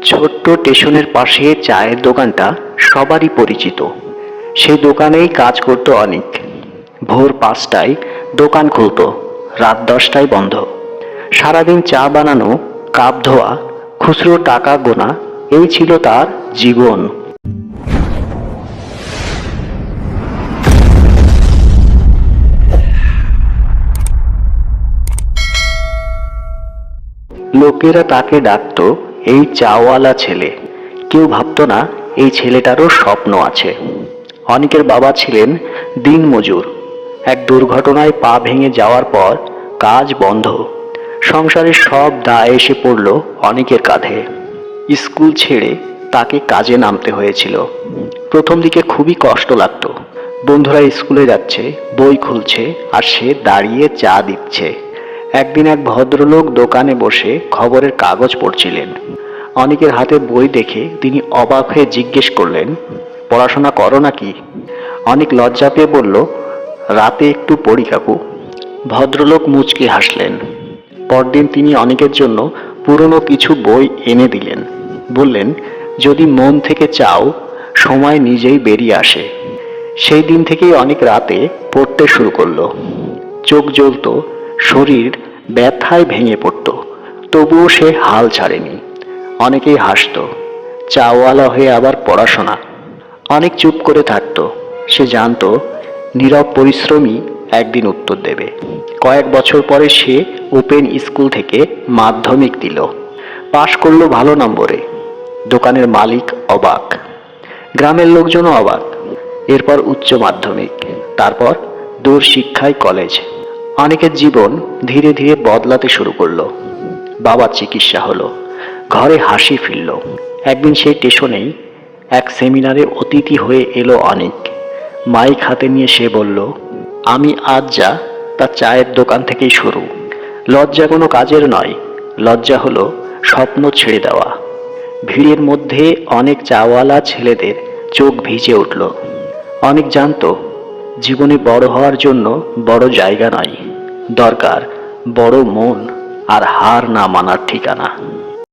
ছোট্ট স্টেশনের পাশে চায়ের দোকানটা সবারই পরিচিত। সেই দোকানেই কাজ করত অনিক। ভোর 5টায় দোকান খুলত, রাত 10টায় বন্ধ। সারাদিন চা বানানো, কাপ ধোয়া, খুচরো টাকা গোনা, এই ছিল তার জীবন। লোকেরা তাকে ডাকত এই চাওয়ালা ছেলে। কেউ ভাবতো না এই ছেলেটারও স্বপ্ন আছে। অনিকের বাবা ছিলেন দিনমজুর। এক দুর্ঘটনায় পা ভেঙে যাওয়ার পর কাজ বন্ধ। সংসারের সব দায় এসে পড়ল অনিকের কাঁধে। স্কুল ছেড়ে তাকে কাজে নামতে হয়েছিল। প্রথম দিকে খুবই কষ্ট লাগতো। বন্ধুরা স্কুলে যাচ্ছে, বই খুলছে, আর সে দাঁড়িয়ে চা দিচ্ছে। একদিন এক ভদ্রলোক দোকানে বসে খবরের কাগজ পড়ছিলেন। অনিকের হাতে বই দেখে তিনি অবাক হয়ে জিজ্ঞেস করলেন, পড়াশোনা করো নাকি? অনিক লজ্জা পেয়ে বলল, রাতে একটু পড়ি কাকু। ভদ্রলোক মুচকি হাসলেন। পরদিন তিনি অনিকের জন্য পুরনো কিছু বই এনে দিলেন। বললেন, যদি মন থেকে চাও, সময় নিজেই বেরিয়ে আসে। সেই দিন থেকেই অনিক রাতে পড়তে শুরু করলো। চোখ জ্বলত, শরীর ব্যথায় ভেঙে পড়ত, তবুও সে হাল ছাড়েনি। অনেকেই হাসত, চাওয়ালা হয়ে আবার পড়াশোনা। অনেক চুপ করে থাকত। সে জানত নীরব পরিশ্রমী একদিন উত্তর দেবে। কয়েক বছর পরে সে ওপেন স্কুল থেকে মাধ্যমিক দিল, পাশ করলো ভালো নম্বরে। দোকানের মালিক অবাক, গ্রামের লোকজনও অবাক। এরপর উচ্চ মাধ্যমিক, তারপর দূর শিক্ষায় কলেজ। অনেকের জীবন ধীরে ধীরে বদলাতে শুরু করলো। বাবার চিকিৎসা হলো, ঘরে হাসি ফিরল। একদিন সেই স্টেশনেই এক সেমিনারে অতিথি হয়ে এলো অনিক। মাইক হাতে নিয়ে সে বলল, আমি আজ যা তা চায়ের দোকান থেকেই শুরু। লজ্জা কোনো কাজের নয়, লজ্জা হলো স্বপ্ন ছেড়ে দেওয়া। ভিড়ের মধ্যে অনেক চাওয়ালা ছেলেদের চোখ ভিজে উঠল। অনেক জানতো জীবনে বড় হওয়ার জন্য বড় জায়গা নয়, দরকার বড় মন আর হার না মানার ঠিকানা।